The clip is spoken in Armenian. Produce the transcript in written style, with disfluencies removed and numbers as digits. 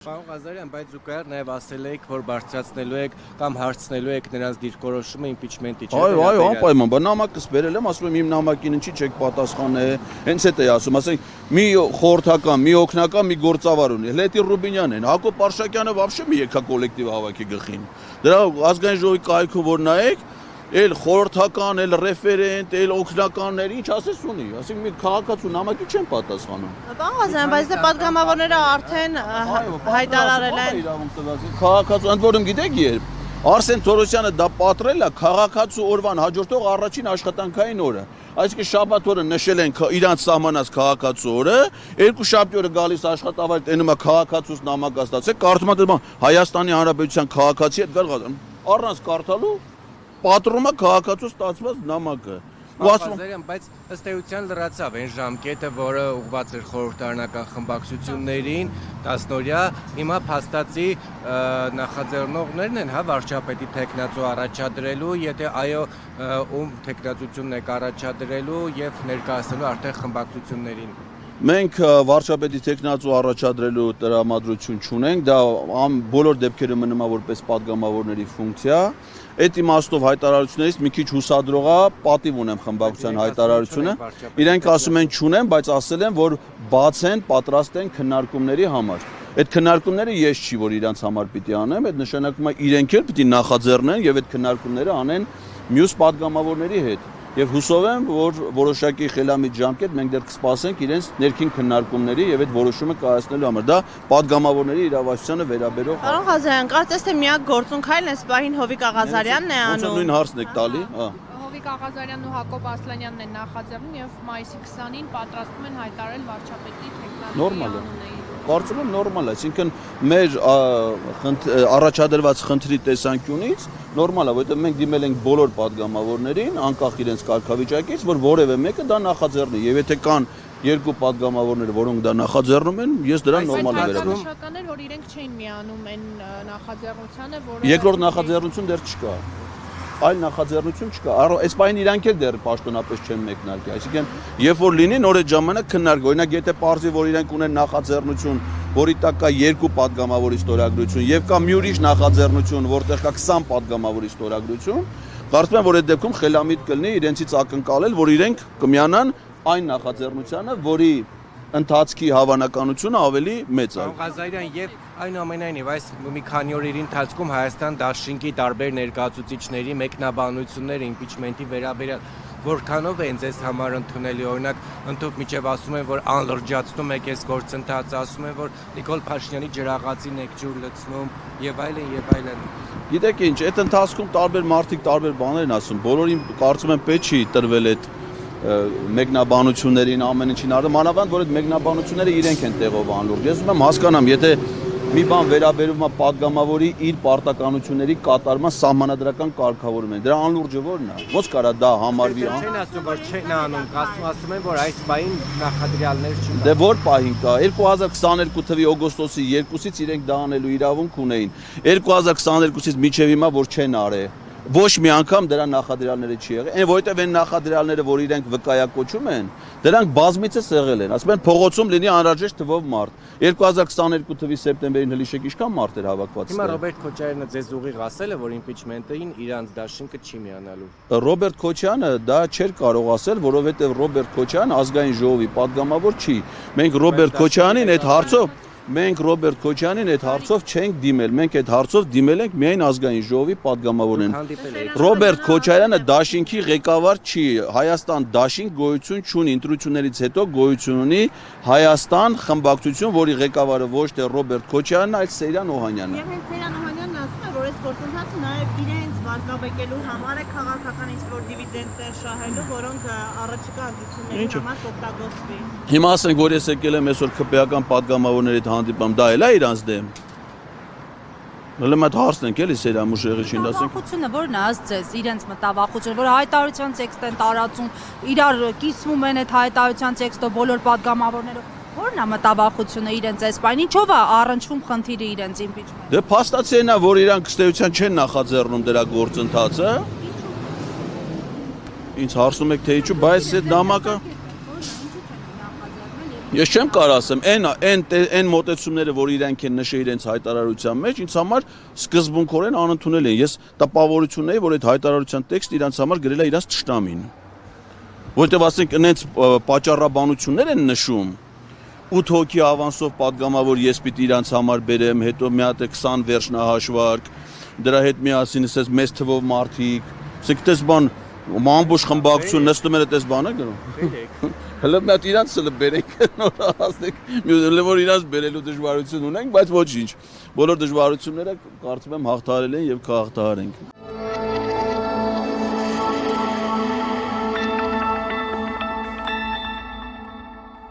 Պարոն Ղազարյան, բայց զուգահեռ նաև ասել եք, որ բարձրացնելու եք կամ հարցնելու եք նրանց դիրքորոշումը իմպիչմենտի Այո, անպայման, բա նամակս բերել եմ, ասում եմ իմ նամակին ինչի չեք պատասխանել, հենց էդ է ասում, ասենք մի խորհրդական, մի օգնական, մի գործավար ունի, Լետի Ռուբինյանն են, Հակոբ Արշակյանը вообще մի եկա կոլեկտիվ հավաքի գլխին։ Դրա ազգային ժողովի կայքում որ նայեք, էլ խորհրդական, էլ ռեֆերենտ, էլ օգնականներ, ինչ ասես ունի, ասենք մի քաղաքացու նամակի չեն պատասխանում։ Պարոն Ղազարյան, բայց դե պատգամավորները արդեն հայտարարել են։ Քաղաքացու, ընդ որում գիտեք երբ Արսեն Թորոսյանը դա պատրել է քաղաքացու օրվան հաջորդող առաջին աշխատանքային օրը։ Այսինքն շաբաթ օրը նշել են իրանց սահմանած քաղաքացու օրը, երկու շաբթի օրը գալիս աշխատավայր տենում է քաղաքացուց նամակ ստացել, կարդում է Հայաստանի Հանրապետության քաղաքացի հետ գալ առանց կարդալու պատռում է քաղաքացու ստացված նամակը։ Ղազարյան, բայց ըստ էության լրացավ այն ժամկետը, որը ուղղված էր խորհրդարանական խմբակցություններին, 10-օրյա, հիմա փաստացի նախաձեռնողներն են, հա, վարչապետի թեկնածու առաջադրելու, եթե այո, ում թեկնածությունն եք առաջադրելու եւ ներկայացնելու արդեն խմբակցություններին։ Մենք վարչապետի թեկնածու առաջադրելու տրամադրություն չունենք, դա բոլոր դեպքերում մնում է որպես պատգամավորների ֆունկցիա։ Այդ իմաստով հայտարարություններից մի քիչ հուսադրող է, պատիվ ունեմ խմբակցության հայտարարությունը։ Իրենք ասում են չունեն, բայց ասել են, որ բաց են, պատրաստ են քննարկումների համար։ Այդ քննարկումները ես չի, որ իրանց համար պիտի անեմ, այդ նշանակում է իրենք էլ պիտի նախաձեռնեն եւ այդ քննարկումները անեն մյուս պատգամավորների հետ։ Եվ հուսով եմ, որ որոշակի խելամիտ ժամկետ մենք դեռ կսպասենք իրենց ներքին քննարկումների եւ այդ որոշումը կայացնելու համար։ Դա պատգամավորների իրավասությանը վերաբերող։ Պարոն Ղազարյան, կարծես թե միակ գործունքայինն էս պահին Հովիկ Աղազարյանն է անում։ Ոնց նույն հարցն եք տալի, հա։ Հովիկ Աղազարյանն ու Հակոբ Ասլանյանն են նախաձեռնում եւ մայիսի 20-ին պատրաստվում են հայտարարել վարչապետի թեկնածուի անունը։ Կարծում եմ նորմալ է, այսինքն մեր առաջադրված խնդրի տեսանկյունից նորմալ է, որովհետեւ մենք դիմել ենք բոլոր պատգամավորներին, անկախ իրենց կարգավիճակից, որ որևէ մեկը դա նախաձեռնի, եւ եթե կան երկու պատգամավորներ, որոնք դա նախաձեռնում են, ես դրան նորմալ եմ վերաբերվում։ Նշական էր, որ իրենք չէին միանում այն նախաձեռնությանը, որը երկրորդ նախաձեռնություն դեռ չկա։ Այլ նախաձեռնություն չկա։ Այս պահին իրանք էլ դեռ պաշտոնապես չեն մեկնարկի։ Այսինքն, երբ որ լինի, նոր այդ ժամանակ քննարկվի։ Օրինակ, եթե պարզի, որ իրանք ունեն նախաձեռնություն, որի տակ կա երկու պատգամավորի ստորագրություն, եւ կա մի ուրիշ նախաձեռնություն, որտեղ կա 20 պատգամավորի ստորագրություն, կարծում եմ, որ այդ դեպքում խելամիտ կլինի իրենցից ակնկալել, որ իրենք կմիանան այն նախաձեռնությանը, որի ընթացքի հավանականությունը ավելի մեծ է։ Ղազարյան, եւ այնուամենայնիվ այս մի քանի օրերի ընթացքում Հայաստան Դաշինքի տարբեր ներկայացուցիչների մեկնաբանությունները իմպիչմենտի վերաբերյալ որքանով են ձեզ համար ընդունելի, օրինակ ընդհանուր միջև ասում են, որ անլրջացնում եք այս գործընթացը, ասում են, որ Նիկոլ Փաշինյանի ջրաղացին եք ջուր լցնում եւ այլն եւ այլն։ Գիտեք ինչ, այդ ընթացքում տարբեր մարդիկ տարբեր բաներ են ասում, բոլորին կարծում եմ պետք չի տրվել այդ մեկնաբանություններին ամեն ինչին արդեն մանավանդ որ այդ մեկնաբանությունները իրենք են տեղով անլուրջ։ Ես ուզում եմ հասկանամ, եթե մի բան վերաբերում է պատգամավորի իր պարտականությունների կատարման սահմանադրական կարգավորում են, դրա անլուրջը ո՞րն է։ Ոնց կարա դա համարվի։ Չեն ասում, որ չեն անում, ասում են, որ այս պահին նախադրյալներ չկա։ Դե որ պահին կա, 2022 թվականի օգոստոսի 2-ից իրենք դա անելու իրավունք ունեին։ 2022-ից մինչև հիմա որ չեն արել։ Ոչ մի անգամ դրա նախադրյալները չի եղել, այն որովհետև այն նախադրյալները, որ իրենք վկայակոչում են, դրանք բազմիցս եղել են, ասում են փողոցում լինի անհրաժեշտ թվով մարդ։ 2022 թվականի սեպտեմբերին հլիշեք ինչքան մարդ էր հավաքված։ Հիմա Ռոբերտ Քոչարյանը ձեզ ուղիղ ասել է, որ իմպիչմենտին իրանց դաշինքը չի միանալու։ Ռոբերտ Քոչյանը դա չէր կարող ասել, որովհետև Ռոբերտ Քոչյանը ազգային ժողովի պատգամավոր չի։ Մենք Ռոբերտ Քոչյանին այդ հարցով չենք դիմել, մենք այդ հարցով դիմել ենք միայն ազգային ժողովի պատգամավորին։ Ռոբերտ Քոչարյանը դաշինքի ղեկավար չի, Հայաստան դաշինք գոյություն չունի, ընտրություններից հետո գոյություն ունի Հայաստան խմբակցություն, որի ղեկավարը ոչ թե Ռոբերտ Քոչարյանն, այլ Սեյրան Օհանյանն է։ Եվ հենց Սեյրան Օհանյանն ասում է, որ այս գործընթացը նաև իրենց վարկաբեկելու համար է քաղաքական ինչ-որ դիվիդենտներ շահելու, որոնք առաջիկա ընտրությունների համար կօգտագործվի։ Հիմա ասենք, որ ես եկել եմ այսօր ԿՊ-ական պատգամավորների հետ հանդիպամ, դա էլ է իրանց դեմ։ Հələ մատ հարցնենք էլի Սեյրան Մուշեղիչին, ասենք։ Մտավախությունը ո՞րն է ըստ ձեզ, իրենց մտավախությունը, որ հայտարարության տեքստ են տարածում, իրար կիսվում են այդ հայտարարության տեքստով բոլոր պատգամավորները։ Ո՞րն է մտավախությունը իրենց այս բան, ինչով է առնչվում խնդիրը իրենց իմպիչմենտ։ Դե փաստացին է, որ իրանք ըստ էության չեն նախաձեռնում դրա գործընթացը։ Ինչ հարցում եք թե ինչու, բայց այդ նամակը Ես չեմ կարող ասեմ, այն մոտեցումները, որ իրենք են նշել իրենց հայտարարության մեջ, ինձ համար սկզբունքորեն անընդունել են։ Ես տպավորություն ունեի, որ այդ հայտարարության տեքստը իրենց համար գրել է իրենց թշնամին։ Որտեւ ասենք այնց պատճառաբանություններ են նշում 8 հոգի ավանսով падգամավոր ես պիտի իրենց համար բերեմ, հետո մի հատ 20 վերջնահաշվարկ, դրա հետ միասին ասես մեծ թվով մարդիկ, ասենք դες բան ամբողջ խմբակցություն նստում են այդպես բանը գրում։ Հələ մի հատ իրանց էլ բերենք, նոր ասենք, որ իրանց բերելու դժվարություն ունենք, բայց ոչինչ։ Բոլոր դժվարությունները կարծում եմ հաղթահարել են եւ կհաղթահարենք։